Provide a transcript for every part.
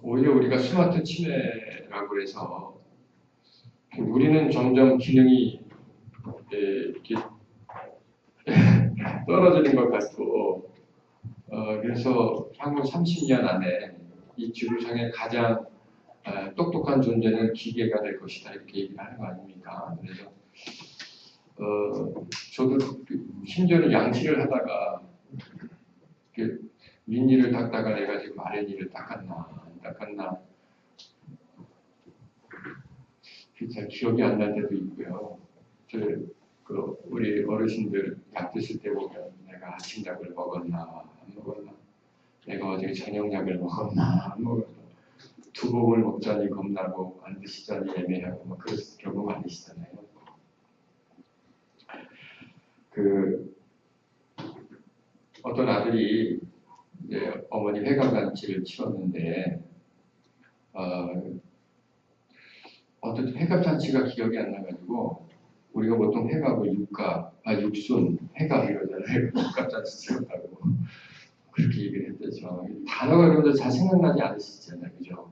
오히려 우리가 스마트 치매라고 해서 우리는 점점 기능이 이렇게 떨어지는 것 같고, 그래서 향후 30년 안에 이 지구상의 가장 똑똑한 존재는 기계가 될 것이다 이렇게 얘기를 하는 거 아닙니까? 그래서 저도 심지어는 양치를 하다가 민니를 닦다가 내가 지금 아랫니를 닦았나 안 닦았나 잘 기억이 안 날 때도 있고요. 우리 어르신들 약 드실 때 보면 내가 아침약을 먹었나 안 먹었나, 내가 어제 저녁약을 먹었나 안 먹었나, 두복을 먹자니 겁나고 안 드시자니 애매하고 뭐 그런 경우 많으시잖아요. 어떤 아들이 이제 어머니 회갑잔치를 치렀는데 어떤 회갑잔치가 기억이 안 나가지고, 우리가 보통 회갑을 육순, 회갑 이러잖아요. 육갑잔치 치렀다고 그렇게 얘기를 했대죠. 단어가 여러분들 잘 생각나지 않으시잖아요, 그죠?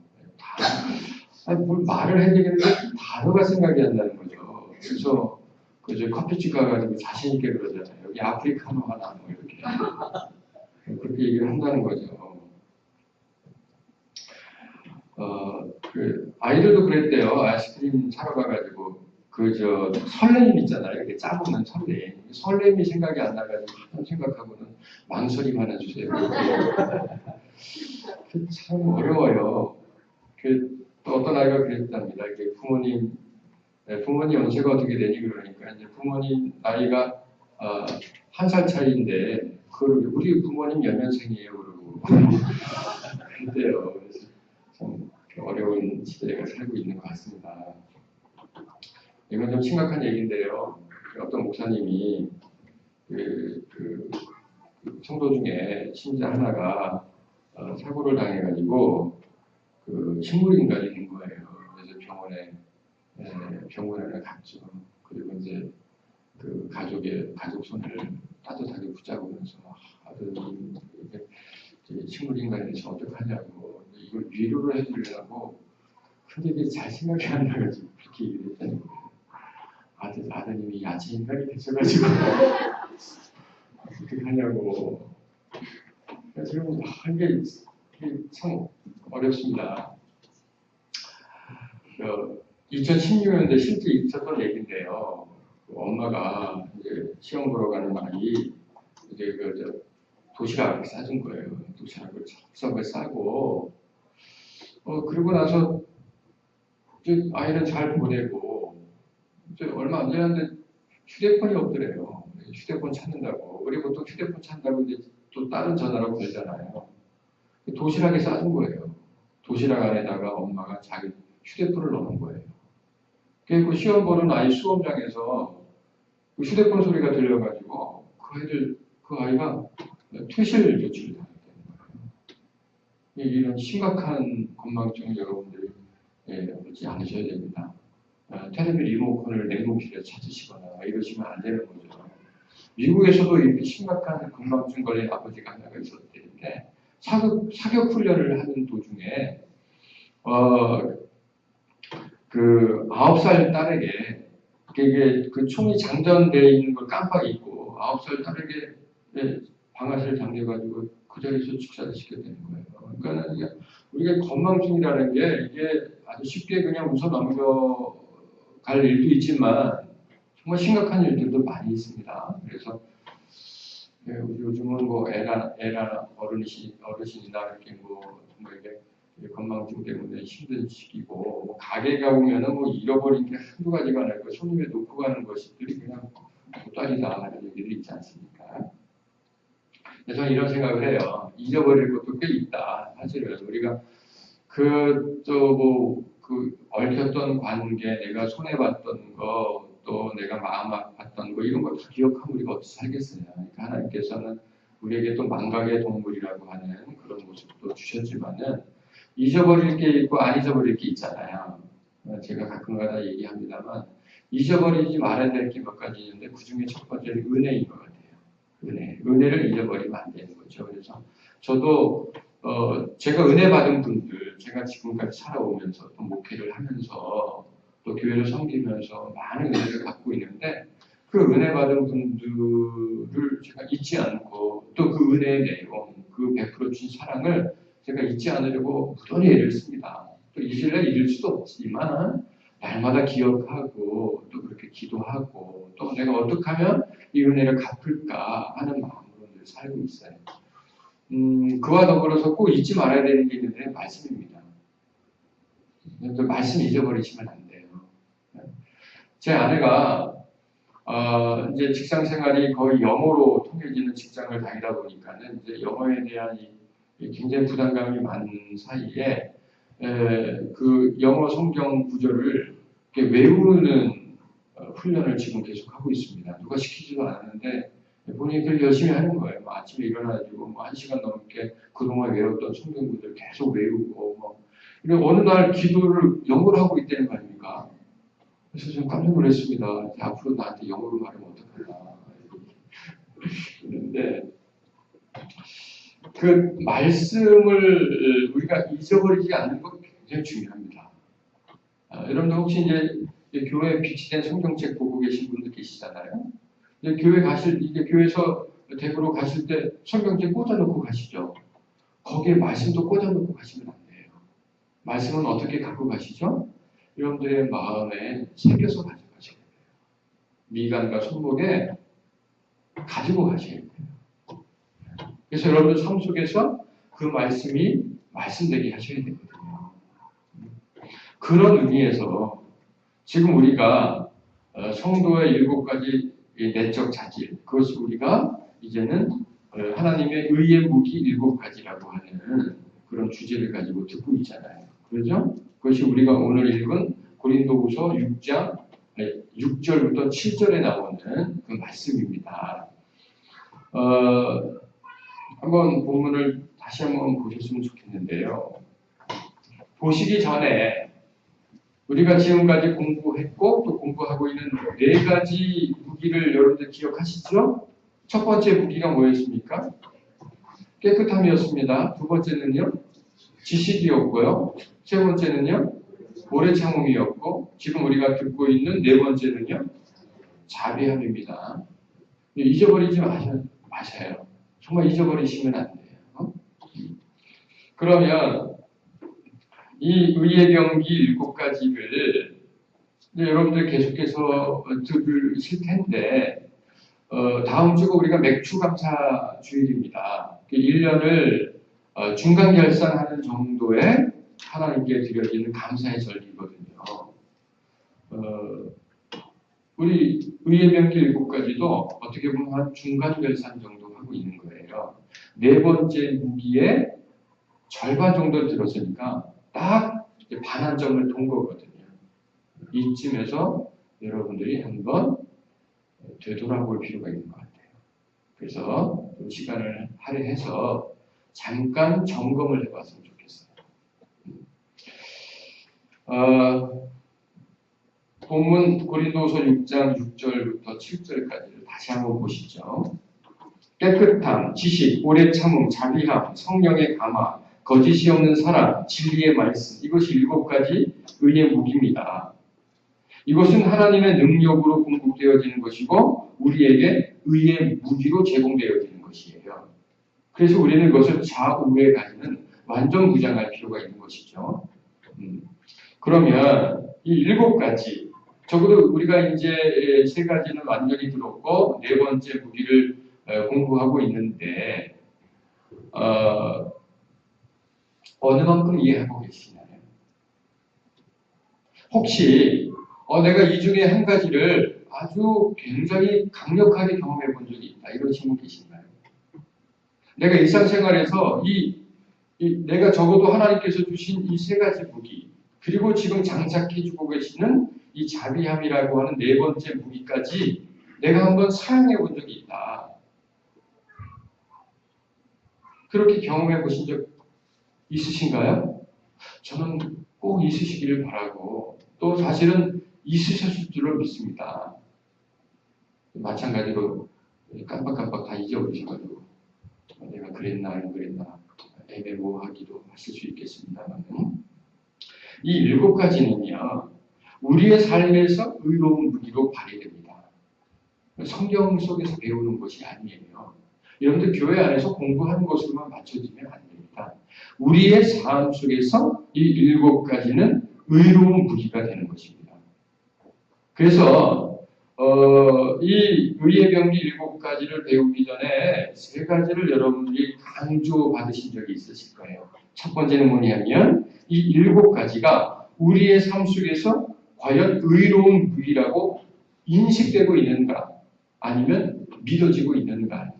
뭘 말을 해야 되겠는데 단어가 생각이 안 나는 거죠. 그래서 그저 커피집 가가지고 자신 있게 그러잖아요. 여기 아프리카노 하나 뭐 이렇게 그렇게 얘기를 한다는 거죠. 아이들도 그랬대요. 아이스크림 사러 가가지고 설레임 있잖아요. 이렇게 짜보면 설레임이 생각이 안 나가지고 한 생각하고는 망설임 하나 주세요. 참 어려워요. 또 어떤 아이가 그랬답니다. 부모님 연세가 어떻게 되니 그러니까 이제 부모님 나이가 1살 차이인데 그걸 우리 부모님 연년생이에요 그러고 그랬대요. 그래서 참 어려운 시대가 살고 있는 것 같습니다. 이건 좀 심각한 얘기인데요. 어떤 목사님이 성도 중에 신자 하나가 사고를 당해가지고 식물인간이 된 거예요. 그래서 병원에 갔죠. 그리고 이제 가족 손을 따뜻하게 붙잡으면서 아드님 식물인간이 돼서 어떡하냐고, 이걸 위로를 해주려고, 근데 이게 잘 생각이 안 나가지고 그렇게 얘기를 했다는 거예요. 아드님이 야채 인간이 되셔가지고 어떻게 하냐고. 지금 이게 참 어렵습니다. 2016년도에 실제 있었던 얘기인데요. 엄마가 이제 시험 보러 가는 날이 이제 도시락을 싸준 거예요. 도시락을 섭섭을 싸고, 그리고 나서 이제 아이는 잘 보내고, 이제 얼마 안 지났는데 휴대폰이 없더래요. 휴대폰 찾는다고. 우리 보통 휴대폰 찾는다고 이제 또 다른 전화로 걸잖아요. 도시락에 싸준 거예요. 도시락 안에다가 엄마가 자기 휴대폰을 넣은 거예요. 그 시험 보는 아이 수험장에서 그 휴대폰 소리가 들려가지고 그 아이가 퇴실 조치를 당했다는 거예요. 이런 심각한 건망증 여러분들이 얻지 않으셔야 됩니다. 텔레비 리모컨을 냉동실에 찾으시거나 이러시면 안 되는 거죠. 미국에서도 이렇게 심각한 건망증 걸린 아버지가 하나가 있었는데 사격 훈련을 하는 도중에 9살 딸에게 이게 그 총이 장전되어 있는 걸 깜빡 잊고 9살 딸에게 방아쇠를 당겨가지고 그 자리에서 축사를 시켜야 되는 거예요. 그러니까 우리가 건망증이라는 게 이게 아주 쉽게 그냥 웃어 넘겨갈 일도 있지만 정말 심각한 일들도 많이 있습니다. 그래서 요즘은 뭐 애나 어르신이나 이렇게 정말 건망증 때문에 힘든 시기고, 뭐 가게 가보면은 뭐 잃어버린 게 한두 가지가 아니고 손님에 놓고 가는 것들이 그냥 보따리다 하는 얘기들이 있지 않습니까? 그래서 저는 이런 생각을 해요. 잊어버릴 것도 꽤 있다. 사실은 우리가 얽혔던 관계, 내가 손해봤던 거, 또 내가 마음 아팠던 거, 이런 걸 다 기억하면 우리가 어떻게 살겠어요. 그러니까 하나님께서는 우리에게 또 망각의 동물이라고 하는 그런 모습도 주셨지만은 잊어버릴 게 있고 안 잊어버릴 게 있잖아요. 제가 가끔가다 얘기합니다만 잊어버리지 말아야 될 게 몇 가지 있는데 그 중에 첫 번째는 은혜인 것 같아요. 은혜를 잊어버리면 안 되는 거죠. 그래서 저도 제가 은혜 받은 분들 제가 지금까지 살아오면서 또 목회를 하면서 또 교회를 섬기면서 많은 은혜를 갖고 있는데 그 은혜 받은 분들을 제가 잊지 않고 또 그 은혜의 내용, 그 베풀어 준 사랑을 제가 잊지 않으려고 무던히 애를 씁니다. 또 잊을래 잊을 수도 없지만 날마다 기억하고 또 그렇게 기도하고 또 내가 어떻게 하면 이 은혜를 갚을까 하는 마음으로 늘 살고 있어요. 그와 더불어서 꼭 잊지 말아야 되는 게 있는데 말씀입니다. 그 말씀 잊어버리시면 안 돼요. 제 아내가 이제 직장 생활이 거의 영어로 통해지는 직장을 다니다 보니까는 이제 영어에 대한 이 굉장히 부담감이 많은 사이에 그 영어 성경 구절을 이렇게 외우는 훈련을 지금 계속 하고 있습니다. 누가 시키지도 않았는데 본인이 그걸 열심히 하는 거예요. 아침에 일어나가지고 1시간 넘게 그동안 외웠던 성경 구절 계속 외우고 그리고 어느 날 기도를 영어로 하고 있다는 거 아닙니까? 그래서 좀 깜짝 놀랐습니다. 앞으로 나한테 영어로 말하면 어떡하나. 그런데 그 말씀을 우리가 잊어버리지 않는 것 굉장히 중요합니다. 여러분들 혹시 이제 교회에 비치된 성경책 보고 계신 분들 계시잖아요. 이제 이제 교회에서 대구로 가실 때 성경책 꽂아놓고 가시죠. 거기에 말씀도 꽂아놓고 가시면 안 돼요. 말씀은 어떻게 갖고 가시죠? 여러분들의 마음에 새겨서 가져가셔야 돼요. 미간과 손목에 가지고 가셔야 돼요. 그래서 여러분들 삶 속에서 그 말씀이 말씀되게 하셔야 되거든요. 그런 의미에서 지금 우리가 성도의 7가지 내적 자질, 그것을 우리가 이제는 하나님의 의의 무기 7가지라고 하는 그런 주제를 가지고 듣고 있잖아요. 그렇죠? 그것이 우리가 오늘 읽은 고린도후서 6장 6절부터 7절에 나오는 그 말씀입니다. 한번 본문을 다시 한번 보셨으면 좋겠는데요. 보시기 전에 우리가 지금까지 공부했고 또 공부하고 있는 4가지 무기를 여러분들 기억하시죠? 첫 번째 무기가 뭐였습니까? 깨끗함이었습니다. 두 번째는요? 지식이었고요. 세 번째는요? 오래 참음이었고 지금 우리가 듣고 있는 4번째는요? 자비함입니다. 잊어버리지 마셔요. 정말 잊어버리시면 안 돼요. 그러면 이 의의 병기 7가지를 여러분들 계속해서 들으실 텐데 다음 주가 우리가 맥추감사 주일입니다. 1년을 중간 결산하는 정도의 하나님께 드려지는 감사의 절기거든요. 우리 의의 병기 7가지도 어떻게 보면 한 중간 결산 정도 하고 있는 거예요. 4번째 무기에 절반 정도 들었으니까 딱 반환점을 돈 거거든요. 이쯤에서 여러분들이 한번 되돌아볼 필요가 있는 것 같아요. 그래서 좀 시간을 할애해서 잠깐 점검을 해봤으면 좋겠어요. 본문 고린도서 6장 6절부터 7절까지를 다시 한번 보시죠. 깨끗함, 지식, 오래 참음, 자비함, 성령의 감화, 거짓이 없는 사랑, 진리의 말씀, 이것이 7가지 의의 무기입니다. 이것은 하나님의 능력으로 공급되어지는 것이고 우리에게 의의 무기로 제공되어지는 것이에요. 그래서 우리는 이것을 좌우에 가지는 완전 무장할 필요가 있는 것이죠. 그러면 이 7가지, 적어도 우리가 이제 3가지는 완전히 들었고 4번째 무기를 공부하고 있는데 어느 만큼 이해하고 계시나요? 혹시 내가 이 중에 한 가지를 아주 굉장히 강력하게 경험해 본 적이 있다 이러신 분 계신가요? 내가 일상생활에서 내가 적어도 하나님께서 주신 이 3가지 무기 그리고 지금 장착해주고 계시는 이 자비함이라고 하는 4번째 무기까지 내가 한번 사용해 본 적이 있다. 그렇게 경험해 보신 적 있으신가요? 저는 꼭 있으시기를 바라고 또 사실은 있으셨을 줄로 믿습니다. 마찬가지로 깜빡깜빡 다 잊어버리셔가지고 내가 그랬나 안 그랬나 애매모호하기도 하실 수 있겠습니다만 이 7가지는요. 우리의 삶에서 의로운 무기로 발휘됩니다. 성경 속에서 배우는 것이 아니에요. 여러분들 교회 안에서 공부하는 것으로만 맞춰지면 안 됩니다. 우리의 삶 속에서 이 7가지는 의로운 무기가 되는 것입니다. 그래서 이 의의 병기 7가지를 배우기 전에 3가지를 여러분들이 강조받으신 적이 있으실 거예요. 첫 번째는 뭐냐면 이 7가지가 우리의 삶 속에서 과연 의로운 무기라고 인식되고 있는가 아니면 믿어지고 있는가.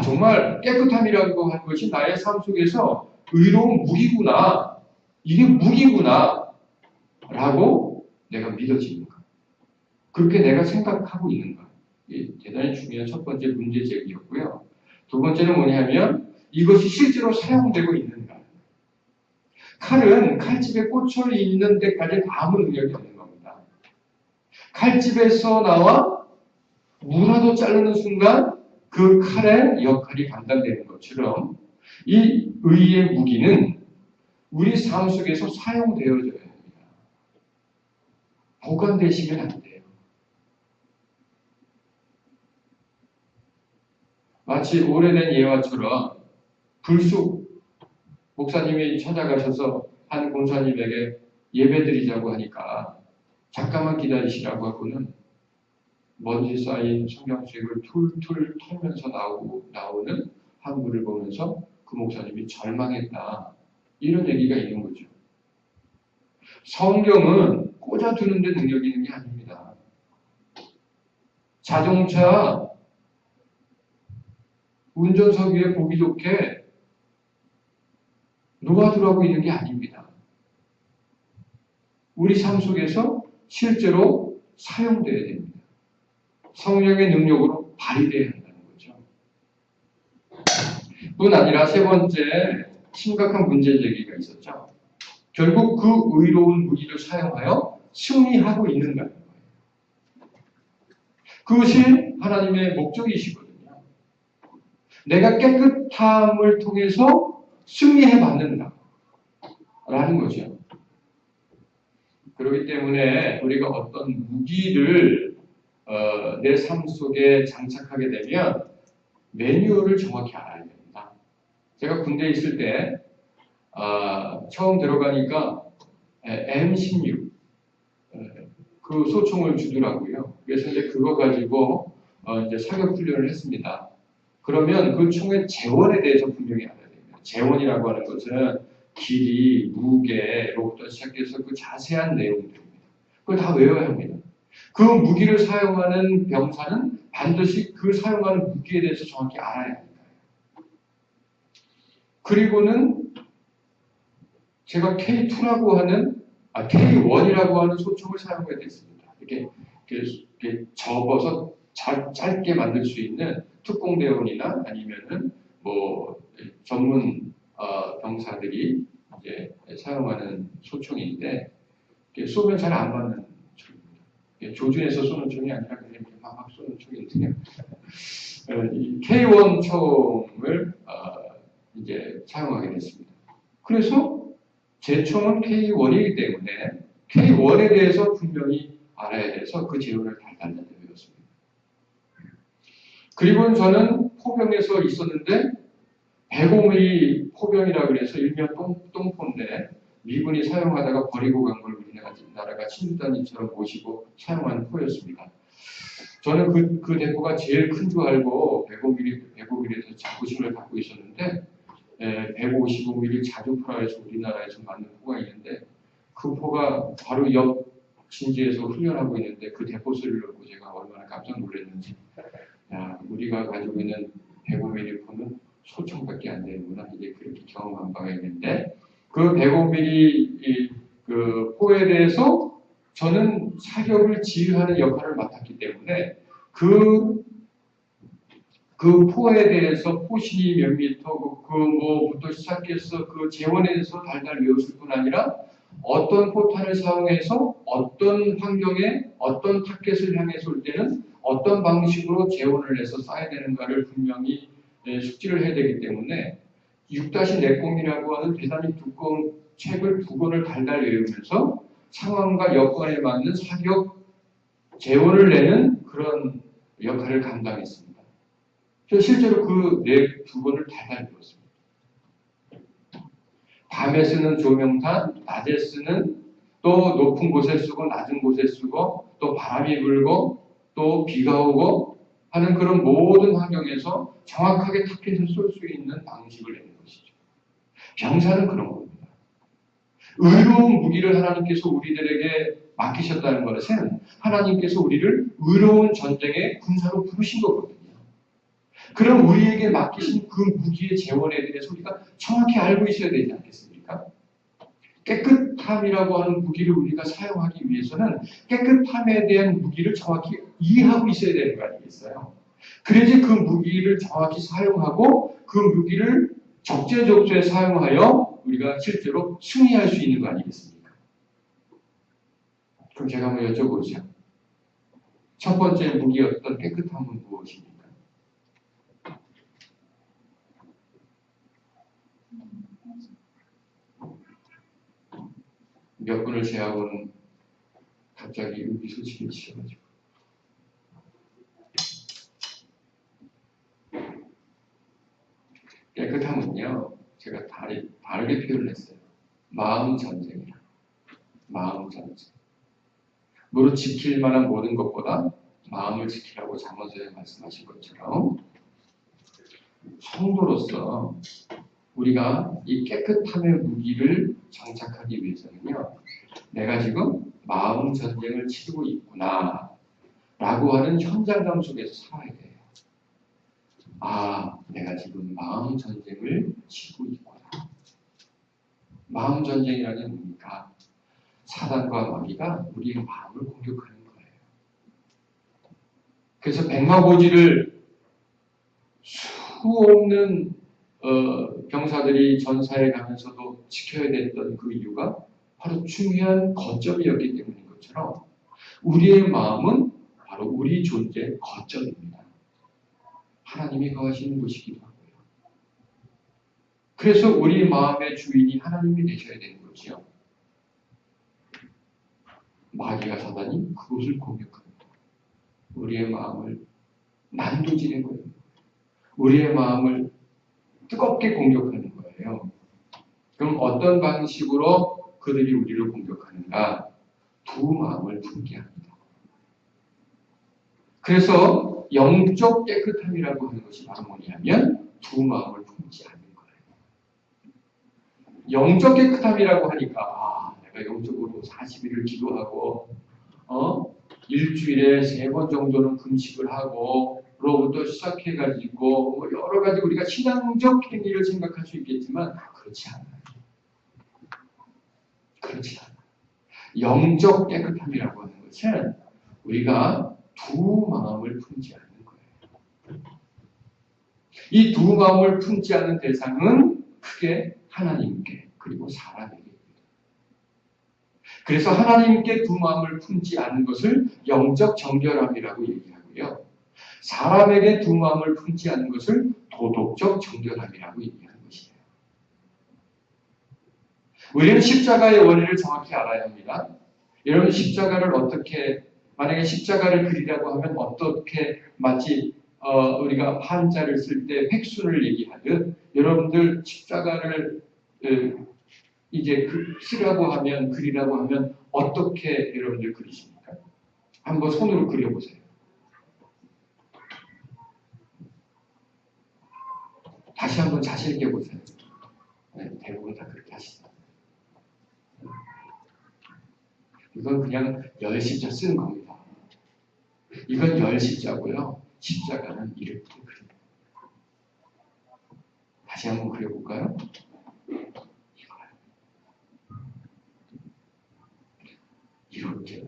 정말 깨끗함이라고 하는 것이 나의 삶 속에서 의로운 무기구나. 이게 무기구나. 라고 내가 믿어지는가. 그렇게 내가 생각하고 있는가. 이게 대단히 중요한 첫 번째 문제 제기였고요. 두 번째는 뭐냐면 이것이 실제로 사용되고 있는가. 칼은 칼집에 꽂혀 있는 데까지 아무 능력이 없는 겁니다. 칼집에서 나와 무라도 자르는 순간 그 칼의 역할이 감당되는 것처럼 이 의의 무기는 우리 삶 속에서 사용되어져야 합니다. 보관되시면 안 돼요. 마치 오래된 예화처럼 불쑥 목사님이 찾아가셔서 한 공사님에게 예배드리자고 하니까 잠깐만 기다리시라고 하고는 먼지 쌓인 성경책을 툴툴 털면서 나오는 한글을 보면서 그 목사님이 절망했다. 이런 얘기가 있는 거죠. 성경은 꽂아두는 데 능력이 있는 게 아닙니다. 자동차 운전석 위에 보기 좋게 놓아두라고 있는 게 아닙니다. 우리 삶 속에서 실제로 사용되어야 됩니다. 성령의 능력으로 발휘되어야 한다는 거죠. 뿐 아니라 세 번째 심각한 문제 제기가 있었죠. 결국 그 의로운 무기를 사용하여 승리하고 있는가. 그것이 하나님의 목적이시거든요. 내가 깨끗함을 통해서 승리해 받는다. 라는 거죠. 그렇기 때문에 우리가 어떤 무기를 내 삶 속에 장착하게 되면 매뉴얼을 정확히 알아야 됩니다. 제가 군대에 있을 때 처음 들어가니까 M16 그 소총을 주더라고요. 그래서 이제 그거 가지고 이제 사격 훈련을 했습니다. 그러면 그 총의 재원에 대해서 분명히 알아야 됩니다. 재원이라고 하는 것은 길이, 무게로부터 시작해서 그 자세한 내용들입니다. 그걸 다 외워야 합니다. 그 무기를 사용하는 병사는 반드시 그 사용하는 무기에 대해서 정확히 알아야 합니다. 그리고는 제가 K2라고 하는 K1이라고 하는 소총을 사용하게 됐습니다. 이렇게 접어서 짧게 만들 수 있는 특공대원이나 아니면은 뭐 전문 병사들이 이제 사용하는 소총인데 쏘면 잘 안 맞는 총입니다. 조준해서 쏘는 총이 아니라 그냥 이렇게 막 쏘는 총인데요. 이 K1 총을 이제 사용하게 됐습니다. 그래서 제 총은 K1이기 때문에 K1에 대해서 분명히 알아야 돼서 그 재원을 달달달 배웠습니다. 그리고 저는 포병에서 있었는데 105mm 포병이라 그래서 일명 똥포인데 미군이 사용하다가 버리고 간 걸 우리나라가 침수단지처럼 모시고 사용하는 포였습니다. 저는 그 대포가 제일 큰 줄 알고 105mm에서 자부심을 갖고 있었는데 155mm 자주프라에서 우리나라에서 만든 포가 있는데 그 포가 바로 옆 진지에서 훈련하고 있는데 그 대포 소리를 듣고 제가 얼마나 깜짝 놀랐는지 우리가 가지고 있는 105mm 포는 소총밖에 안 되는구나 이제 그렇게 경험한 바가 있는데 그 105mm 그 포에 대해서 저는 사격을 지휘하는 역할을 맡았기 때문에 그 포에 대해서 포신이 몇 미터, 뭐부터 시작해서 그 재원에 대해서 달달 외웠을 뿐 아니라 어떤 포탄을 사용해서 어떤 환경에 어떤 타겟을 향해 쏠 때는 어떤 방식으로 재원을 해서 쏴야 되는가를 분명히 숙지를 해야 되기 때문에 6-4공이라고 하는 대단히 두꺼운 책을 2권을 달달 외우면서 상황과 여건에 맞는 사격 재원을 내는 그런 역할을 감당했습니다. 그래서 실제로 그 2권을 달달 외웠습니다. 밤에 쓰는 조명탄, 낮에 쓰는 또 높은 곳에 쓰고 낮은 곳에 쓰고 또 바람이 불고 또 비가 오고 하는 그런 모든 환경에서 정확하게 타켓을 쏠 수 있는 방식을 내는 것이죠. 병사는 그런 겁니다. 의로운 무기를 하나님께서 우리들에게 맡기셨다는 것은 하나님께서 우리를 의로운 전쟁의 군사로 부르신 거거든요. 그럼 우리에게 맡기신 그 무기의 재원에 대해서 우리가 정확히 알고 있어야 되지 않겠습니까? 깨끗함이라고 하는 무기를 우리가 사용하기 위해서는 깨끗함에 대한 무기를 정확히 이해하고 있어야 되는 거 아니겠어요? 그래야지 그 무기를 정확히 사용하고 그 무기를 적재적소에 사용하여 우리가 실제로 승리할 수 있는 거 아니겠습니까? 그럼 제가 한번 여쭤보죠. 첫 번째 무기였던 깨끗함은 무엇입니까? 몇 분을 제하고는 갑자기 미소침이 치셔가지고 깨끗함은요 제가 다르게 표현을 했어요. 마음 전쟁이라. 마음 전쟁. 무릇 지킬 만한 모든 것보다 마음을 지키라고 잠언서에 말씀하신 것처럼 성도로서 우리가 이 깨끗함의 무기를 장착하기 위해서는요 내가 지금 마음 전쟁을 치르고 있구나 라고 하는 현장감 속에서 살아야 돼요. 아, 내가 지금 마음 전쟁을 치르고 있구나. 마음 전쟁이라는 게 뭡니까? 사단과 마귀가 우리의 마음을 공격하는 거예요. 그래서 백마고지를 수없는 병사들이 전사에 가면서도 지켜야 됐던 그 이유가 바로 중요한 거점이었기 때문인 것처럼 우리의 마음은 바로 우리 존재의 거점입니다. 하나님이 거하시는 곳이기도 하고요. 그래서 우리 마음의 주인이 하나님이 되셔야 되는 거죠. 마귀와 사단이 그곳을 공격합니다. 우리의 마음을 난도질해 버립니다. 우리의 마음을 뜨겁게 공격하는 거예요. 그럼 어떤 방식으로 그들이 우리를 공격하는가? 두 마음을 품게 합니다. 그래서 영적 깨끗함이라고 하는 것이 바로 뭐냐면 두 마음을 품지 않는 거예요. 영적 깨끗함이라고 하니까 내가 영적으로 40일을 기도하고 일주일에 3번 정도는 금식을 하고 로부터 시작해가지고 여러 가지 우리가 신앙적 행위를 생각할 수 있겠지만 그렇지 않아요. 그렇지 않아요. 영적 깨끗함이라고 하는 것은 우리가 두 마음을 품지 않는 거예요. 이 두 마음을 품지 않는 대상은 크게 하나님께 그리고 사람에게. 그래서 하나님께 두 마음을 품지 않는 것을 영적 정결함이라고 얘기하고요. 사람에게 두 마음을 품지 않는 것을 도덕적 정결함이라고 얘기하는 것이에요. 우리는 십자가의 원리를 정확히 알아야 합니다. 여러분 십자가를 어떻게 만약에 십자가를 그리라고 하면 어떻게 마치 우리가 한자를 쓸 때 획순을 얘기하듯 여러분들 십자가를 이제 쓰라고 하면 그리라고 하면 어떻게 여러분들 그리십니까? 한번 손으로 그려보세요. 다시 한번 자신 있게 보세요. 네, 대부분 다 그렇게 하시죠. 이건 그냥 열십자 쓰는 겁니다. 이건 열십자고요. 십자가는 이렇게 그립니다. 다시 한번 그려볼까요? 이렇게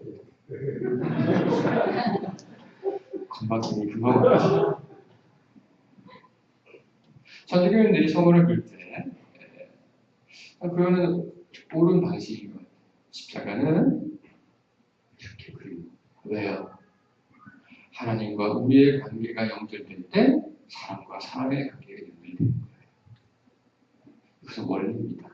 건방진이 금방 와가지고 천주교인들이 성호를 그릴 때 그거는 옳은 방식인 것 같아요. 십자가는 이렇게 그립니다. 왜요? 하나님과 우리의 관계가 연결될 때 사람과 사람의 관계가 연결되는 거예요. 그것은 원리입니다.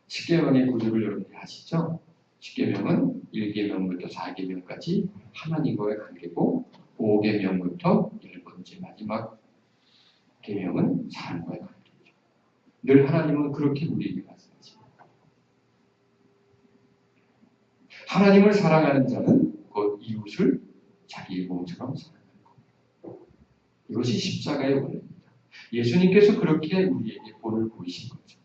십계명의 구조를 여러분들이 아시죠? 십계명은 1계명부터 4계명까지 하나님과의 관계고 5계명부터 10번째 마지막 계명은 사람과의 관계죠. 늘 하나님은 그렇게 우리에게 말씀하십니다. 하나님을 사랑하는 자는 곧 이웃을 자기의 몸처럼 사랑하는 것. 이것이 십자가의 원리입니다. 예수님께서 그렇게 우리에게 본을 보이신 거죠.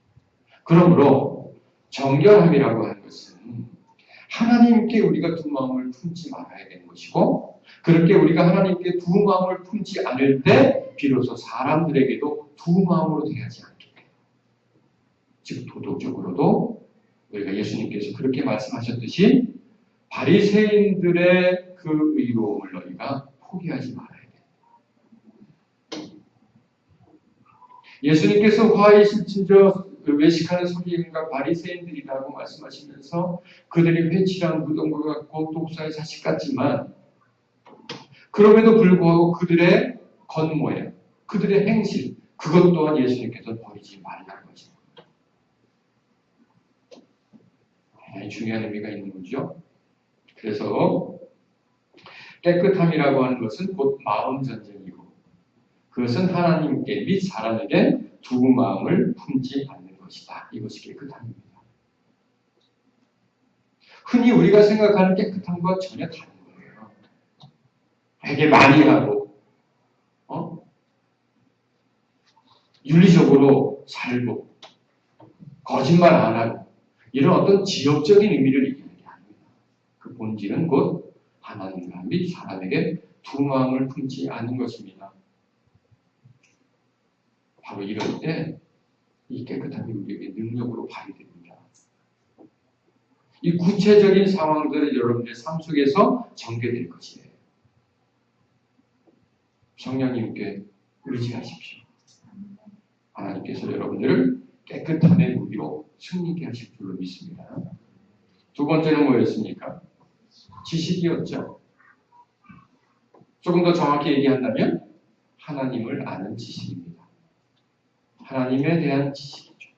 그러므로 정결함이라고 하는 것은 하나님께 우리가 두 마음을 품지 말아야 되는 것이고, 그렇게 우리가 하나님께 두 마음을 품지 않을 때 비로소 사람들에게도 두 마음으로 대하지 않게 돼요. 즉 도덕적으로도 우리가 예수님께서 그렇게 말씀하셨듯이 바리새인들의 그 의로움을 너희가 포기하지 말아야 돼요. 예수님께서 화의 실친저 외식하는 서기관과 바리새인들이라고 말씀하시면서 그들이 회칠한 무덤과 같고 독사의 자식 같지만, 그럼에도 불구하고 그들의 겉모양, 그들의 행실, 그것 또한 예수님께서 버리지 말라는 것입니다. 대단히 중요한 의미가 있는 거죠. 그래서 깨끗함이라고 하는 것은 곧 마음 전쟁이고, 그것은 하나님께 및 사람에게 두 마음을 품지 않는 것이다. 이것이 깨끗함입니다. 흔히 우리가 생각하는 깨끗함과 전혀 다른 거예요. 되게 많이 하고, 윤리적으로 살고, 거짓말 안 하고, 이런 어떤 지역적인 의미를 얘기하는 게 아닙니다. 그 본질은 곧 하나님과 및 사람에게 두 마음을 품지 않는 것입니다. 바로 이럴 때 이 깨끗함이 우리에게 능력으로 발휘됩니다. 이 구체적인 상황들은 여러분들의 삶 속에서 전개될 것이에요. 성령님께 의지하십시오. 하나님께서 여러분들을 깨끗함의 무기로 승리케 하실 줄로 믿습니다. 두 번째는 뭐였습니까? 지식이었죠. 조금 더 정확히 얘기한다면 하나님을 아는 지식입니다. 하나님에 대한 지식이죠.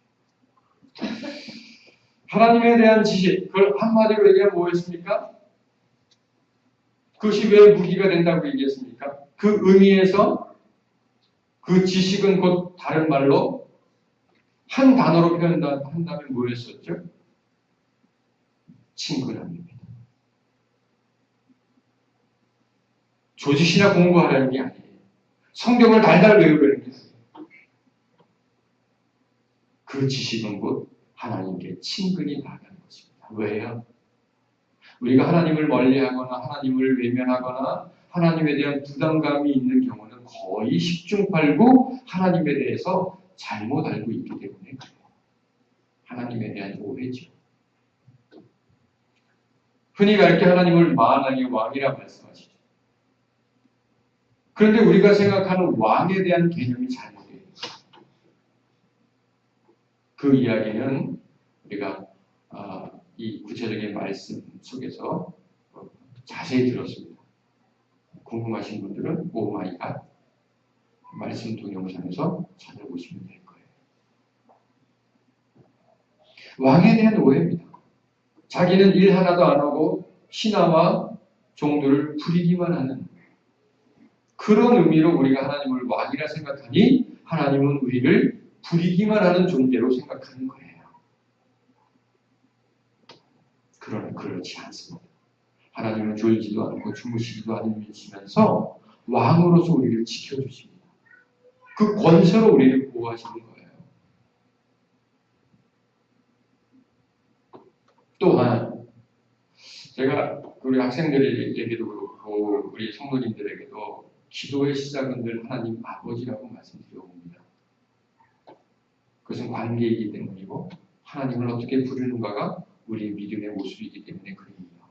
하나님에 대한 지식, 그걸 한마디로 얘기하면 뭐였습니까? 그것이 왜 무기가 된다고 얘기했습니까? 그 의미에서 그 지식은 곧 다른 말로 한 단어로 표현한다면 뭐였었죠? 친근함입니다. 조지시나 공부하라는 게 아니에요. 성경을 달달 외우라는 게 아니에요. 그 지식은 곧 하나님께 친근히 나가는 것입니다. 왜요? 우리가 하나님을 멀리하거나 하나님을 외면하거나 하나님에 대한 부담감이 있는 경우는 거의 10중 8구 하나님에 대해서 잘못 알고 있기 때문에 그래요. 하나님에 대한 오해죠. 흔히 가르쳐 하나님을 만왕의 왕이라 말씀하시죠. 그런데 우리가 생각하는 왕에 대한 개념이 잘못돼요. 그 이야기는 우리가 이 구체적인 말씀 속에서 자세히 들었습니다. 궁금하신 분들은 오마이갓 말씀 동영상에서 찾아보시면 될 거예요. 왕에 대한 오해입니다. 자기는 일 하나도 안 하고 신하와 종들을 부리기만 하는 그런 의미로 우리가 하나님을 왕이라 생각하니 하나님은 우리를 부리기만 하는 존재로 생각하는 거예요. 그러나 그렇지 않습니다. 하나님은 졸지도 않고 주무시지도 않으시면서 왕으로서 우리를 지켜주십니다. 그 권세로 우리를 보호하시는 거예요. 또한 제가 우리 학생들에게도 그렇고 우리 성도님들에게도 기도의 시작은 늘 하나님 아버지라고 말씀드려봅니다. 그것은 관계이기 때문이고 하나님을 어떻게 부르는가가 우리의 믿음의 모습이기 때문에 그럽니다.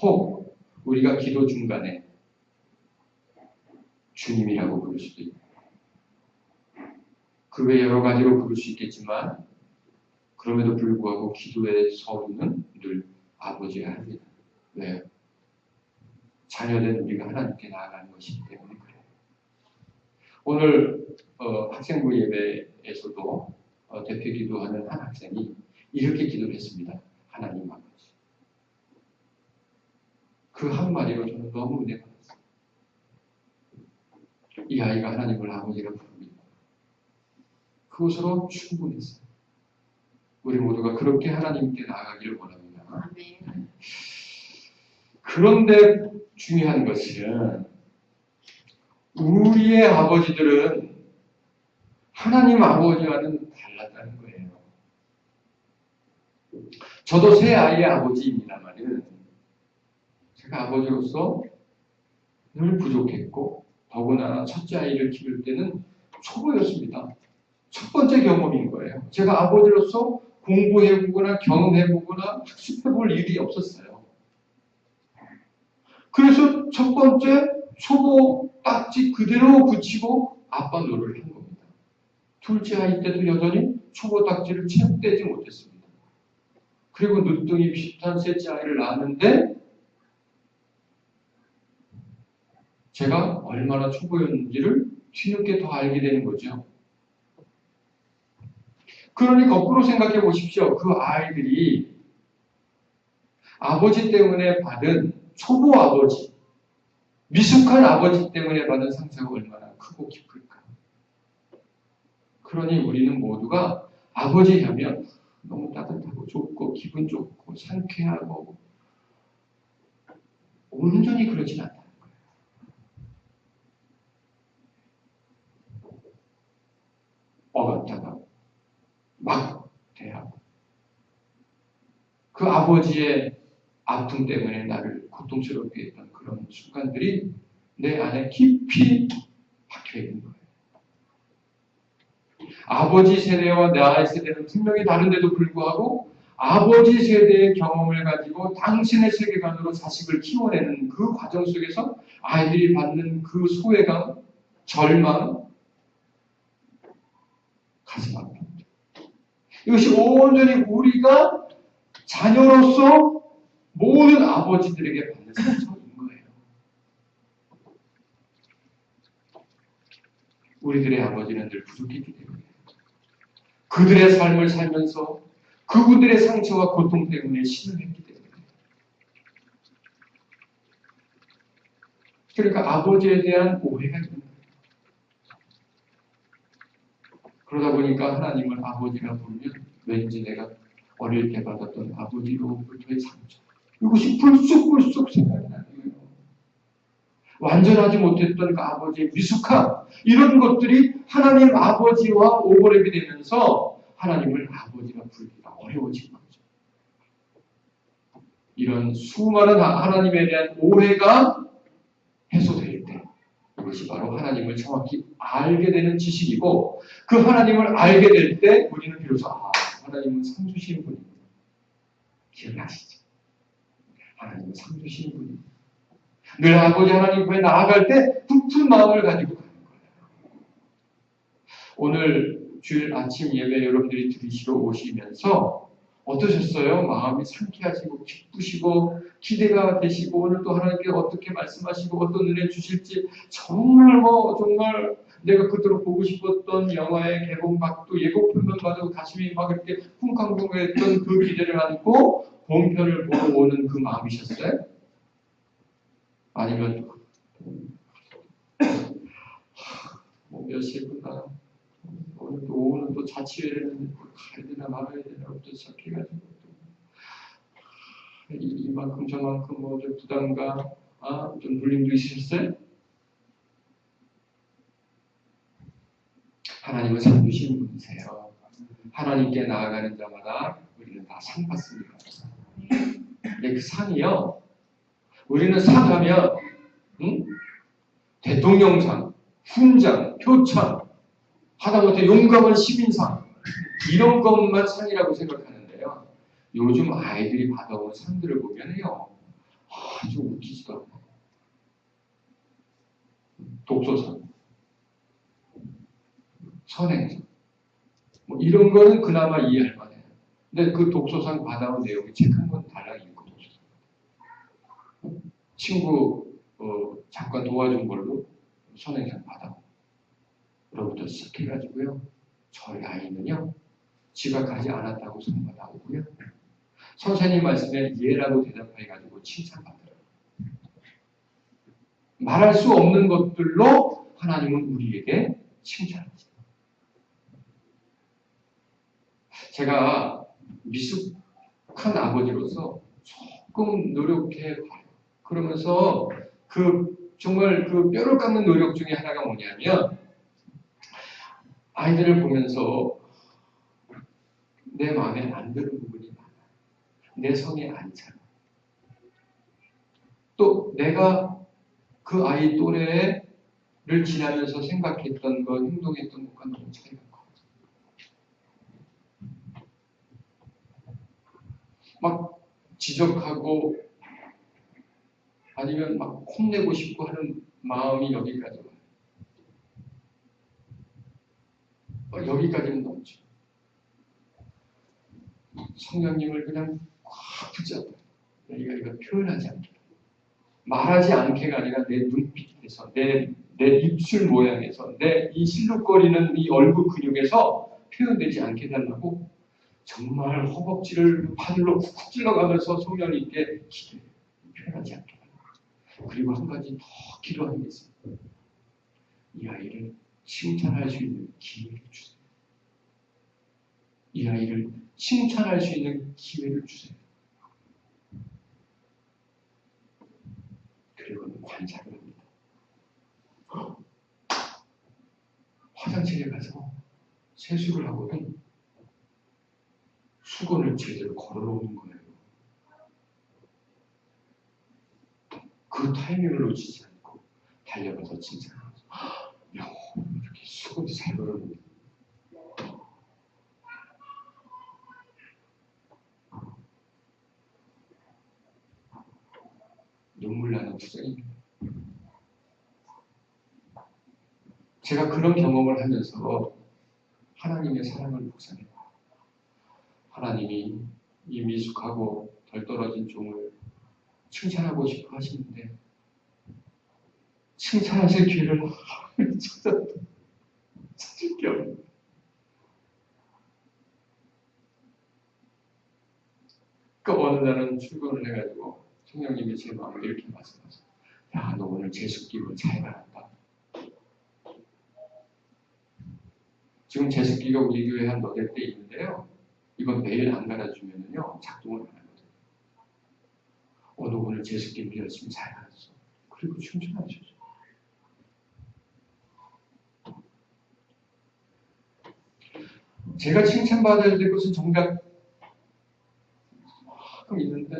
혹 우리가 기도 중간에 주님이라고 부를 수도 있고 그 외 여러 가지로 부를 수 있겠지만 그럼에도 불구하고 기도의 서류는 늘 아버지여야 합니다. 왜요? 자녀된 우리가 하나님께 나아가는 것이기 때문에 그래요. 오늘 학생부 예배에서도 대표 기도하는 한 학생이 이렇게 기도를 했습니다. 하나님 아버지. 그 한마디로 저는 너무 은혜 받았어요. 이 아이가 하나님을 아버지라 부릅니다. 그것으로 충분했어요. 우리 모두가 그렇게 하나님께 나아가기를 원합니다. 아멘. 그런데 중요한 것은 우리의 아버지들은 하나님 아버지와는 달랐다는 거예요. 저도 새 아이의 아버지입니다만은 제가 아버지로서 늘 부족했고 더구나 첫째 아이를 키울 때는 초보였습니다. 첫 번째 경험인 거예요. 제가 아버지로서 공부해보거나 경험해보거나 학습해볼 일이 없었어요. 그래서 첫 번째 초보 딱지 그대로 붙이고 아빠 노릇을 한 겁니다. 둘째 아이 때도 여전히 초보 딱지를 채 떼지 못했습니다. 그리고 늦둥이 비슷한 셋째 아이를 낳았는데 제가 얼마나 초보였는지를 뒤늦게 더 알게 되는 거죠. 그러니 거꾸로 생각해 보십시오. 그 아이들이 아버지 때문에 받은 초보 아버지, 미숙한 아버지 때문에 받은 상처가 얼마나 크고 깊을까. 그러니 우리는 모두가 아버지 하면 너무 따뜻하고 좋고 기분 좋고 상쾌하고 온전히 그러진 않다는 거예요. 어갑다가 막 대하고 그 아버지의 아픔 때문에 나를 고통스럽게 했던 그런 순간들이 내 안에 깊이 박혀 있는 거예요. 아버지 세대와 나의 세대는 분명히 다른데도 불구하고 아버지 세대의 경험을 가지고 당신의 세계관으로 자식을 키워내는 그 과정 속에서 아이들이 받는 그 소외감, 절망, 가슴 아픔. 이것이 온전히 우리가 자녀로서 모든 아버지들에게 받는 상처인 거예요. 우리들의 아버지는 늘 부족했기 때문에 그들의 삶을 살면서 그분들의 상처와 고통 때문에 신음했기 때문에 그러니까 아버지에 대한 오해가 있는 거예요. 그러다 보니까 하나님을 아버지라 부르면 왠지 내가 어릴 때 받았던 아버지로부터의 상처 이것이 불쑥불쑥 생각이 나요. 완전하지 못했던 그 아버지의 미숙함 이런 것들이 하나님 아버지와 오버랩이 되면서 하나님을 아버지라 부르기가 어려워진 거죠. 이런 수많은 하나님에 대한 오해가 해소될 때 이것이 바로 하나님을 정확히 알게 되는 지식이고 그 하나님을 알게 될 때 우리는 비로소 하나님은 상 주시는 분입니다. 기억나시죠? 하나님은 상 주시는 분입니다. 늘 아버지 하나님 앞에 나아갈 때 부푼 마음을 가지고 가는 거예요. 오늘 주일 아침 예배 여러분들이 들으시러 오시면서 어떠셨어요? 마음이 상쾌하시고 기쁘시고 기대가 되시고 오늘 또 하나님께 어떻게 말씀하시고 어떤 은혜 주실지 정말 내가 그토록 보고 싶었던 영화의 개봉박도 예고편만 봐도 가슴이 막 이렇게 쿵쾅쿵쾅했던 그 기대를 안고 본편을 보러 오는 그 마음이셨어요? 아니면 몇 시에 끝나 오늘 또 오후는 또 자취회를 가야 되나 말아야 되나부터 시작해가지고 이만큼 저만큼 좀 부담감 좀 눌림도 있으셨어요? 하나님은 상 주시는 분이세요. 하나님께 나아가는 자마다 우리는 다 상 받습니다. 근데 그 상이요 우리는 상하면 대통령상, 훈장, 표창, 하다못해 용감한 시민상 이런 것만 상이라고 생각하는데요. 요즘 아이들이 받아온 상들을 보면요. 아주 웃기지도 않아요. 독서상, 선행상 뭐 이런 거는 그나마 이해할 만해요. 근데 그 독서상 받아온 내용이 책 한 권 달랑 읽고 친구 잠깐 도와준 걸로 선행상 받아. 로부터 시작해가지고요. 저희 아이는요. 지각하지 않았다고 소리가 나오고요. 선생님 말씀에 예라고 대답해가지고 칭찬받더라고요. 말할 수 없는 것들로 하나님은 우리에게 칭찬하죠. 제가 미숙한 아버지로서 조금 노력해봐요. 그러면서 정말 그 뼈를 깎는 노력 중에 하나가 뭐냐면 아이들을 보면서 내 마음에 안 드는 부분이 많아요. 내 성에 안 차요. 또 내가 그 아이 또래를 지나면서 생각했던 것, 행동했던 것과 너무 차이가 커요. 막 지적하고 아니면 막 혼내고 싶고 하는 마음이 여기까지 와요. 여기까지는 넘죠. 성령님을 그냥 꽉 붙잡아요. 이거 표현하지 않게. 말하지 않게가 아니라 내 눈빛에서, 내 입술 모양에서, 내 이 실룩거리는 이 얼굴 근육에서 표현되지 않게 달라고 정말 허벅지를 바늘로 쿡쿡 찔러가면서 성령님께 기도해요. 표현하지 않게 달라고. 그리고 한 가지 더 기도하는 게 있어요. 이 아이를 칭찬할 수 있는 기회를 주세요. 이 아이를 칭찬할 수 있는 기회를 주세요. 그리고는 관찰을 합니다. 화장실에 가서 세수를 하고는 수건을 제대로 걸어놓는 거예요. 그 타이밍을 놓치지 않고 달려가서 칭찬하면서 야, 이렇게 수건이 잘 걸어놓는 눈물 나는 투정입니다. 제가 그런 경험을 하면서 하나님의 사랑을 묵상해요. 하나님이 이 미숙하고 덜 떨어진 종을 칭찬하고 싶어 하시는데 칭찬하실 기회를 찾을 게 없는. 그러니까 어느 날은 출근을 해가지고 성령님이 제 마음을 이렇게 말씀하세요. 야, 너 오늘 제습기로 잘 갈았다. 지금 제습기가 우리 교회 한 너댓 대 있는데요. 이건 매일 안 갈아주면요 작동을 안 하거든요. 너 오늘 제습기를 열심히 잘 갈았어. 그리고 칭찬하셔죠. 제가 칭찬받아야 될 것은 정작 가끔 있는데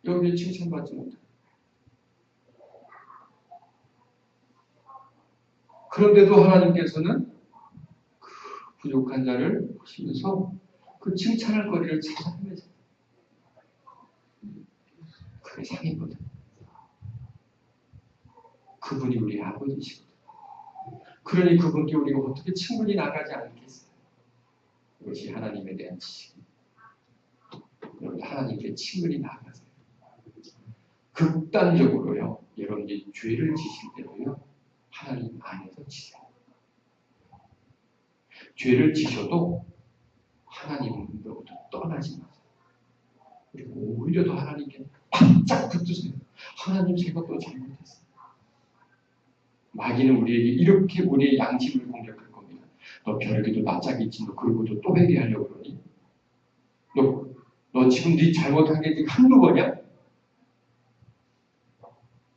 여기 칭찬받지 못해요. 그런데도 하나님께서는 그 부족한 자를 보시면서 그 칭찬할 거리를 찾아 헤매세요. 그게 상이거든. 그분이 우리 아버지시거든. 그러니 그분께 우리가 어떻게 친분이 나가지 않겠어요? 이것이 하나님에 대한 지식. 여러분 하나님께 친분이 나가세요. 극단적으로요. 여러분이 죄를 지실 때도요. 하나님 안에서 지세요. 죄를 지셔도 하나님으로부터 떠나지 마세요. 그리고 오히려 더 하나님께 바짝 붙으세요. 하나님 제가 또 잘못했어요. 마귀는 우리에게 이렇게 우리의 양심을 공격할 겁니다. 너 별에게도 낯짝이 있지. 너 그러고도 또 회개하려고 그러니? 너 지금 네 잘못한 게 한두 번이야?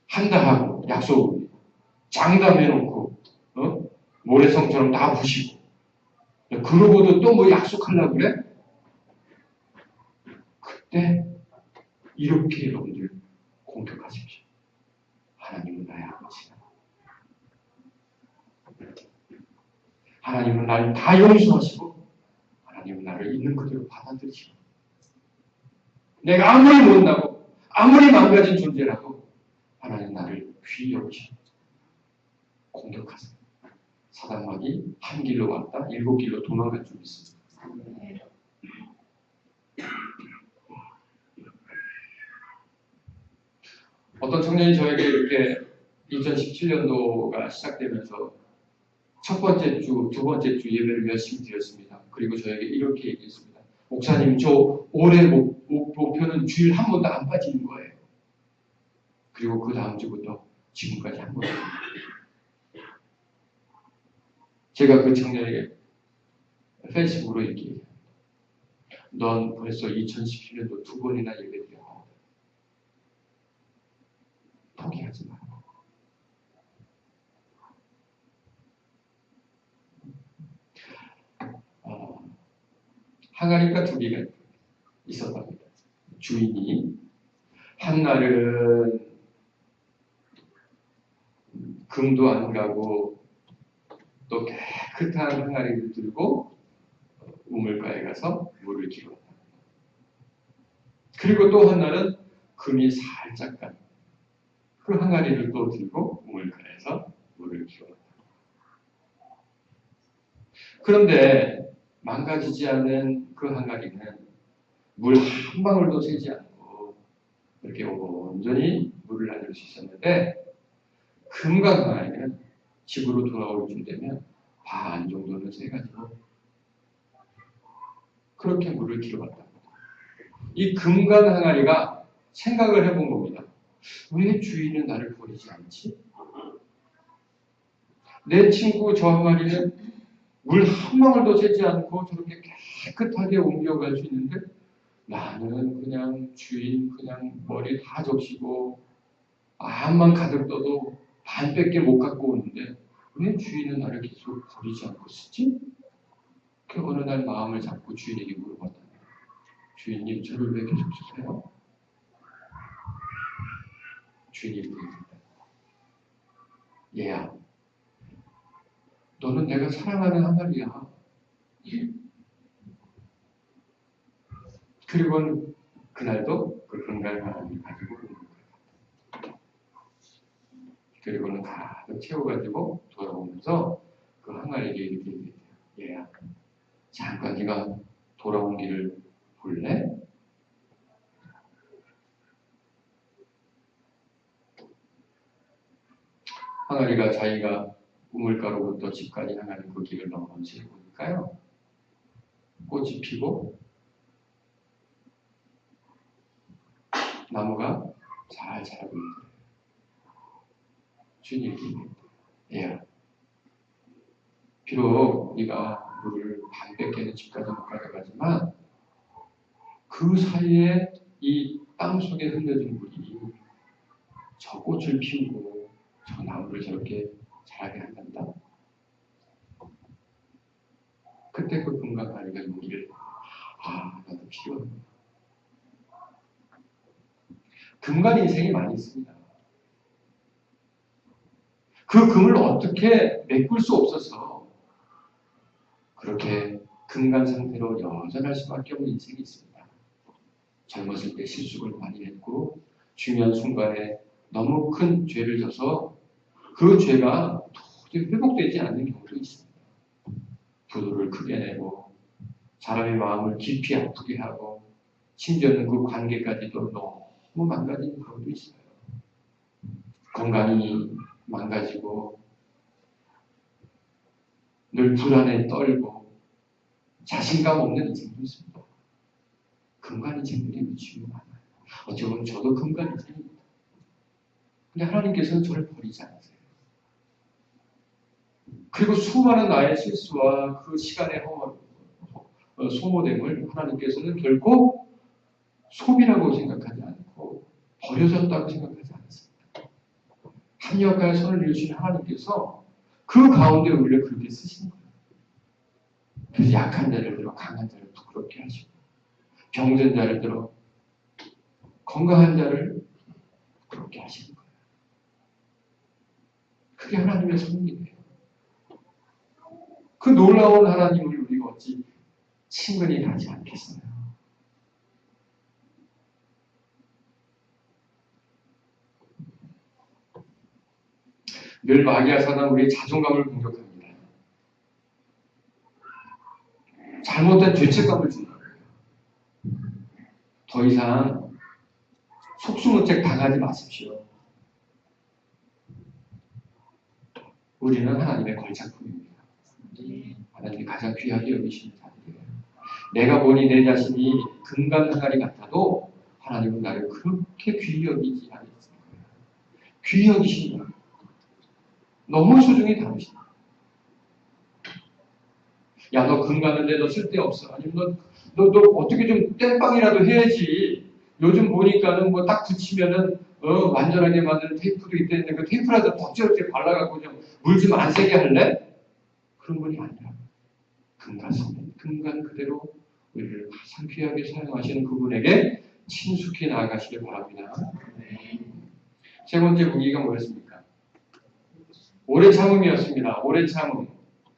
한다 하고 약속을 장담해놓고 모래성처럼 다 부시고 그러고도 또 뭐 약속하려고 그래? 그때 이렇게 여러분들 공격하십시오. 하나님은 나의 아버지다. 하나님은 나를 다 용서하시고 하나님은 나를 있는 그대로 받아들이시고 내가 아무리 못나고 아무리 망가진 존재라도 하나님 나를 귀히 여기시고 공격하세요. 사단마귀 한 길로 왔다 7길로 도망갈 줄 있습니다. 어떤 청년이 저에게 이렇게 2017년도가 시작되면서 첫 번째 주, 두 번째 주 예배를 열심히 드렸습니다. 그리고 저에게 이렇게 얘기했습니다. 목사님, 저 올해 목표는 주일 한 번도 안 빠지는 거예요. 그리고 그 다음 주부터 지금까지 한 번도. 제가 그 청년에게 페이스북으로 얘기해요. 넌 벌써 2017년도 두 번이나 예배드려. 포기하지 마. 항아리가 두 개가 있었답니다. 주인이 한 날은 금도 안 가고 또 깨끗한 항아리를 들고 우물가에 가서 물을 길었다. 그리고 또 한 날은 금이 살짝 간 그 항아리를 또 들고 우물가에서 물을 길었다. 그런데 망가지지 않은 그 항아리는 물 한 방울도 새지 않고 이렇게 온전히 물을 날릴 수 있었는데 금과 항아리는 집으로 돌아올 쯤 되면 반 정도는 새가지고 그렇게 물을 길어갔다. 이 금과 항아리가 생각을 해본 겁니다. 왜 주인은 나를 버리지 않지? 내 친구 저 항아리는 물 한 방울도 새지 않고 저렇게 깨끗하게 옮겨갈 수 있는데 나는 그냥 주인 그냥 머리 다 적시고 암만 가득 떠도 반밖에 못 갖고 오는데 왜 주인은 나를 계속 버리지 않고 쓰지? 그 어느 날 마음을 잡고 주인에게 물어봤다. 주인님 저를 왜 계속 쓰세요? 주인이 얘기했다. 얘야, 너는 내가 사랑하는 항아리야. 그리고 그날도 그 금갈 항아리를 가지고 오는 거예요. 그리고는 가득 채워가지고 돌아오면서 그 항아리에게 이렇게 얘기해요. 얘야, 잠깐 네가 돌아온 길을 볼래? 항아리가 자기가 우물가로부터 집까지 향하는 그 길을 넘어지 보니까요. 꽃이 피고 나무가 잘 자라고 있더래요. 주님이 얘야, 비록 네가 물을 반백개는 집까지 못 가져가지만 그 사이에 이 땅 속에 흘려진 물이 저 꽃을 피우고 저 나무를 저렇게 자라게 한단다. 그때 그 금강아리가 용기를 나도 필요하구나. 금간 인생이 많이 있습니다. 그 금을 어떻게 메꿀 수 없어서 그렇게 금간 상태로 여전할 수밖에 없는 인생이 있습니다. 젊었을 때 실수를 많이 했고 중요한 순간에 너무 큰 죄를 져서 그 죄가 도저히 회복되지 않는 경우도 있습니다. 부도를 크게 내고 사람의 마음을 깊이 아프게 하고 심지어는 그 관계까지도 너무 망가진 경우도 있어요. 건강이 망가지고 늘 불안에 떨고 자신감 없는 인생도 있습니다. 금간 인생들이 미치고 많아요. 어찌 보면 저도 금간 인생입니다. 근데 하나님께서는 저를 버리지 않으세요. 그리고 수많은 나의 실수와 그 시간의 소모됨을 하나님께서는 결코 소비라고 생각하지 않고 버려졌다고 생각하지 않습니다. 합력하여 손을 이루신 하나님께서 그 가운데 우리를 그렇게 쓰신 거예요. 그래서 약한 자를 들어 강한 자를 부끄럽게 하시고 병든 자를 들어 건강한 자를 부끄럽게 하시는 거예요. 그게 하나님의 섭리예요. 그 놀라운 하나님을 우리가 어찌 친근히 하지 않겠어요? 늘 마귀와 사단 우리의 자존감을 공격합니다. 잘못된 죄책감을 준다. 더 이상 속수무책 당하지 마십시오. 우리는 하나님의 걸작품입니다. 하나님이 가장 귀하게 여기시는 자들이에요. 내가 보니 내 자신이 금강 항아리 같아도 하나님은 나를 그렇게 귀히 여기지 않으십니다. 귀히 여기십니다. 너무 소중히 다루십니다. 야, 너 금 가는데 너 쓸데없어. 아니면 너 어떻게 좀 땜빵이라도 해야지. 요즘 보니까는 뭐 딱 붙이면은 완전하게 만든 테이프도 있다는데 그 테이프라도 덕지덕지 발라갖고 좀 물 좀 안 세게 할래? 그런 분이 아니라 금간 그대로 우리를 가장 귀하게 사용하시는 그분에게 친숙히 나아가시길 바랍니다. 세 번째 무기가 뭐였습니까? 오래 참음이었습니다. 오래 참음.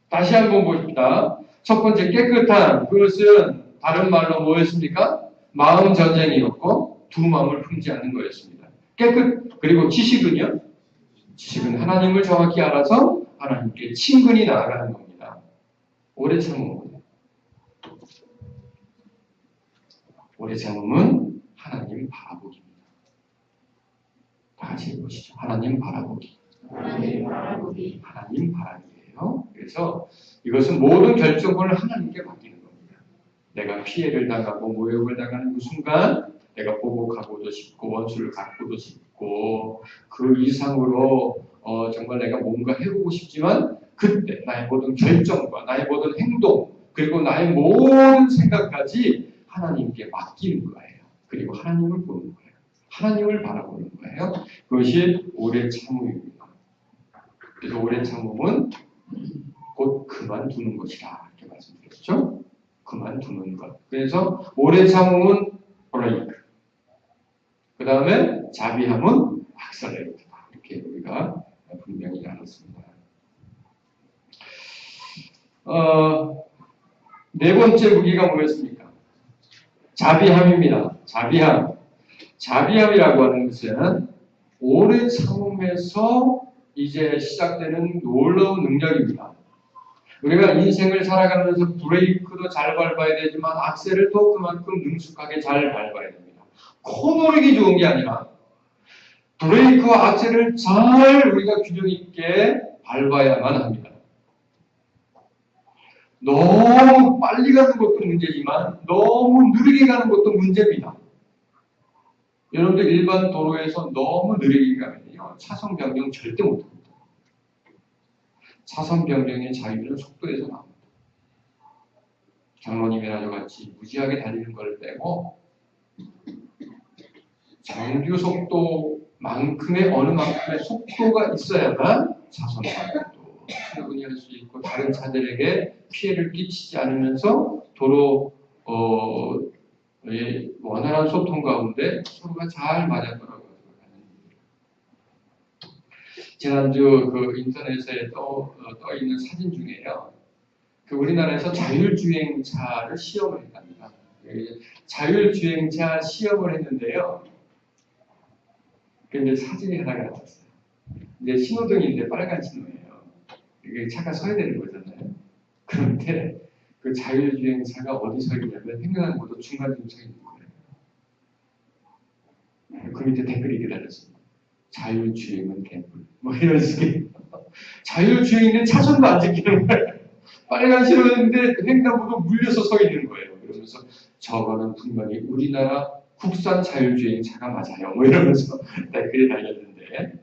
다시 한번 보십시다. 첫 번째 깨끗한, 그것은 다른 말로 뭐였습니까? 마음 전쟁이었고 두 마음을 품지 않는 거였습니다. 깨끗, 그리고 지식은요? 지식은 하나님을 정확히 알아서 하나님께 친근히 나아가는 겁니다. 오래 참음은 오래 참음은 하나님 바라보기입니다. 다 같이 해보시죠. 하나님 바라보기. 하나님 바라보기. 하나님 바라기예요. 그래서 이것은 모든 결정권을 하나님께 맡기는 겁니다. 내가 피해를 당하고 모욕을 당하는 그 순간 내가 보복하고도 싶고 원수를 갖고도 싶고 그 이상으로 정말 내가 뭔가 해보고 싶지만 그때 나의 모든 결정과 나의 모든 행동 그리고 나의 모든 생각까지 하나님께 맡기는 거예요. 그리고 하나님을 보는 거예요. 하나님을 바라보는 거예요. 그것이 오래 참음입니다. 그래서 오래 참음은 곧 그만두는 것이다. 이렇게 말씀드렸죠. 그만두는 것. 그래서 오래 참음은 브레이크. 그 다음에 자비함은 악셀레이트다. 이렇게 우리가 분명히 나눴습니다. 네 번째 무기가 뭐였습니까? 자비함입니다. 자비함. 자비함이라고 하는 것은 오래 참음에서 이제 시작되는 놀라운 능력입니다. 우리가 인생을 살아가면서 브레이크도 잘 밟아야 되지만 악셀을 또 그만큼 능숙하게 잘 밟아야 됩니다. 코너르기 좋은 게 아니라 브레이크와 악셀을 잘 우리가 균형 있게 밟아야만 합니다. 너무 빨리 가는 것도 문제지만 너무 느리게 가는 것도 문제입니다. 여러분들 일반 도로에서 너무 느리게 가면요 차선 변경 절대 못합니다. 차선 변경의 자유는 속도에서 나옵니다. 장로님이나 저같이 무지하게 달리는 걸 빼고 정규 속도만큼의 어느 만큼의 속도가 있어야만 차선 변경도 충분히 할 수 있고 다른 차들에게 피해를 끼치지 않으면서 도로 원활한 소통 가운데 서로가 잘 맞아떨어가고 가는 일입니다. 지난주 그 인터넷에 떠 있는 사진 중에요. 그 우리나라에서 자율주행차를 시험을 했답니다. 자율주행차 시험을 했는데요. 근데 사진이 하나가 나왔어요. 이제 신호등인데 빨간 신호예요. 이게 차가 서야 되는 거잖아요. 그런데 그 자율주행차가 어디 서 있냐면 횡단보도 중간쯤 서 있는 거예요. 그 밑에 댓글이 이렇게 달렸습니다. 자율주행은 개뿔. 뭐 이런 식의 자율주행인데 차선도 안 지키는 거예요. 빨간 신호였는데 횡단보도 물려서 서 있는 거예요. 그러면서 저거는 분명히 우리나라 국산 자율주행차가 맞아요. 뭐 이러면서 댓글이 달렸는데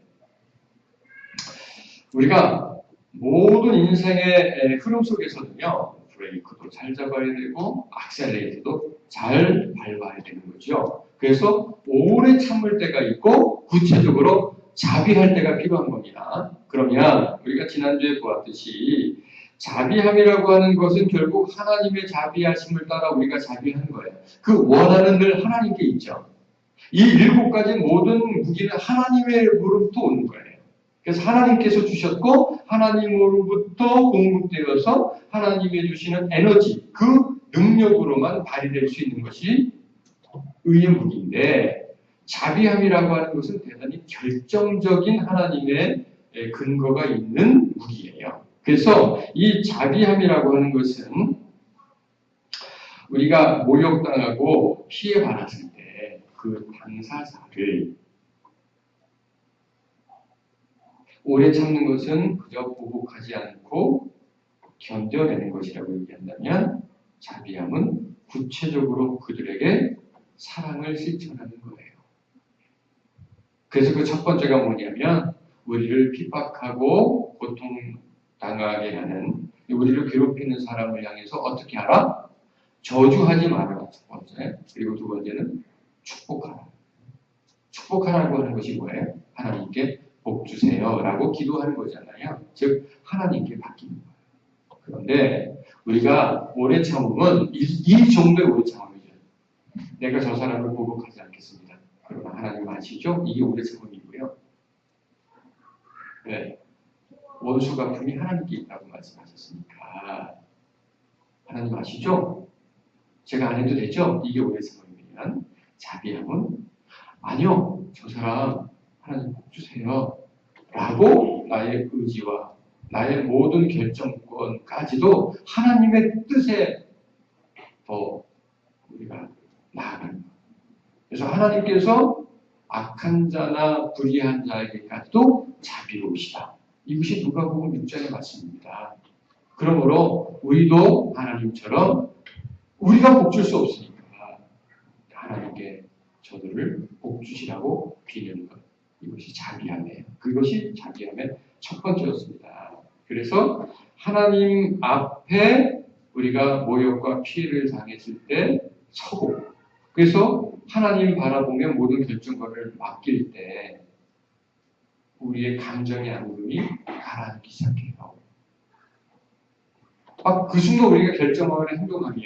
우리가 모든 인생의 흐름 속에서는요. 브레이크도 잘 잡아야 되고 악셀레이트도 잘 밟아야 되는 거죠. 그래서 오래 참을 때가 있고 구체적으로 자비할 때가 필요한 겁니다. 그러면 우리가 지난주에 보았듯이 자비함이라고 하는 것은 결국 하나님의 자비하심을 따라 우리가 자비하는 거예요. 그 원하는 늘 하나님께 있죠. 이 7가지 모든 무기는 하나님으로부터 오는 거예요. 그래서 하나님께서 주셨고 하나님으로부터 공급되어서 하나님이 주시는 에너지, 그 능력으로만 발휘될 수 있는 것이 의의 무기인데 자비함이라고 하는 것은 대단히 결정적인 하나님의 근거가 있는 무기예요. 그래서 이 자비함이라고 하는 것은 우리가 모욕당하고 피해받았을 때 그 당사자를 오래 참는 것은 그저 보복하지 않고 견뎌내는 것이라고 얘기한다면 자비함은 구체적으로 그들에게 사랑을 실천하는 거예요. 그래서 그 첫 번째가 뭐냐면 우리를 핍박하고 고통당하게 하는 우리를 괴롭히는 사람을 향해서 어떻게 하라? 저주하지 말아라. 첫 번째. 그리고 두 번째는 축복하라. 축복하라고 하는 것이 뭐예요? 하나님께 복 주세요 라고 기도하는 거잖아요. 즉 하나님께 맡기는 거예요. 그런데 우리가 오래 참음은 이 정도의 오래 참음이죠. 내가 저 사람을 보복하지 않겠습니다. 그러나 하나님 아시죠? 이게 오래 참음이고요. 네. 원수 갚음이 하나님께 있다고 말씀하셨으니까 하나님 아시죠? 제가 안 해도 되죠? 이게 오래 참음이면 자비함은 아니요. 저 사람 하나님 복 주세요. 라고 나의 의지와 나의 모든 결정권까지도 하나님의 뜻에 더 우리가 나아가는 거예요. 그래서 하나님께서 악한 자나 불의한 자에게까지도 자비로우시다. 이것이 누가복음 6장의 말씀입니다. 그러므로 우리도 하나님처럼 우리가 복 줄 수 없으니까 하나님께 저들을 복 주시라고 비는 것. 이것이 자비함이에요. 그것이 자비함의 첫 번째였습니다. 그래서 하나님 앞에 우리가 모욕과 피해를 당했을 때 서고 그래서 하나님 바라보며 모든 결정권을 맡길 때 우리의 감정의 앙금이 가라앉기 시작해요. 막 그 순간 우리가 결정하거나 행동하면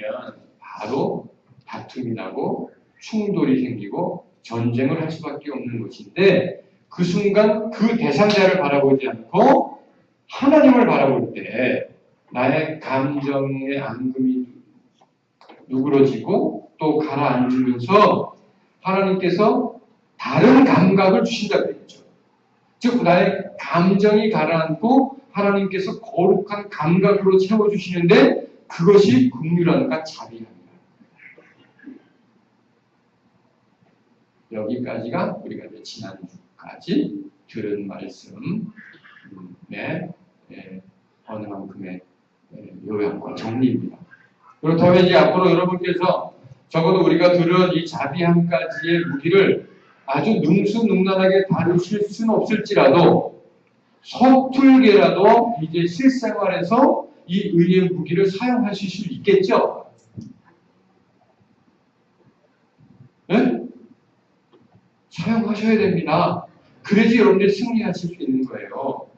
바로 다툼이 나고 충돌이 생기고 전쟁을 할 수밖에 없는 것인데 그 순간 그 대상자를 바라보지 않고 하나님을 바라볼 때 나의 감정의 앙금이 누그러지고 또 가라앉으면서 하나님께서 다른 감각을 주신다고 했죠. 즉 나의 감정이 가라앉고 하나님께서 거룩한 감각으로 채워주시는데 그것이 긍휼함과 자비함이다. 여기까지가 우리가 이제 지난주까지 들은 말씀의 어느 만큼의 요약과 정리입니다. 그렇다면 이제 앞으로 여러분께서 적어도 우리가 들은 이 자비함까지의 무기를 아주 능수능란하게 다루실 수는 없을지라도 서툴게라도 이제 실생활에서 이 의의 무기를 사용하실 수 있겠죠? 네? 사용하셔야 됩니다. 그래야지 여러분들이 승리하실 수 있는 거예요.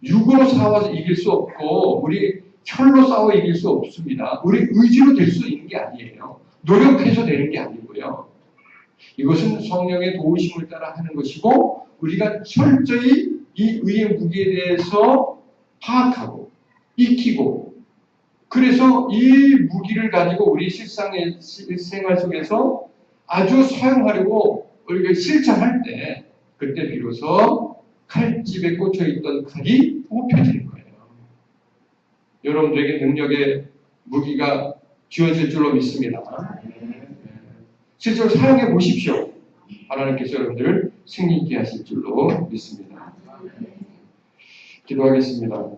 육으로 싸워서 이길 수 없고 우리 혈로 싸워 이길 수 없습니다. 우리 의지로 될 수 있는 게 아니에요. 노력해서 되는 게 아니고요. 이것은 성령의 도우심을 따라 하는 것이고 우리가 철저히 이 의의 무기에 대해서 파악하고 익히고 그래서 이 무기를 가지고 우리 실생활 속에서 아주 사용하려고 우리가 실천할 때 그때 비로소 칼집에 꽂혀있던 칼이 뽑혀지는 거예요. 여러분들에게 능력의 무기가 주어질 줄로 믿습니다. 실제로 사용해 보십시오. 하나님께서 여러분들을 승리 있게 하실 줄로 믿습니다. 기도하겠습니다.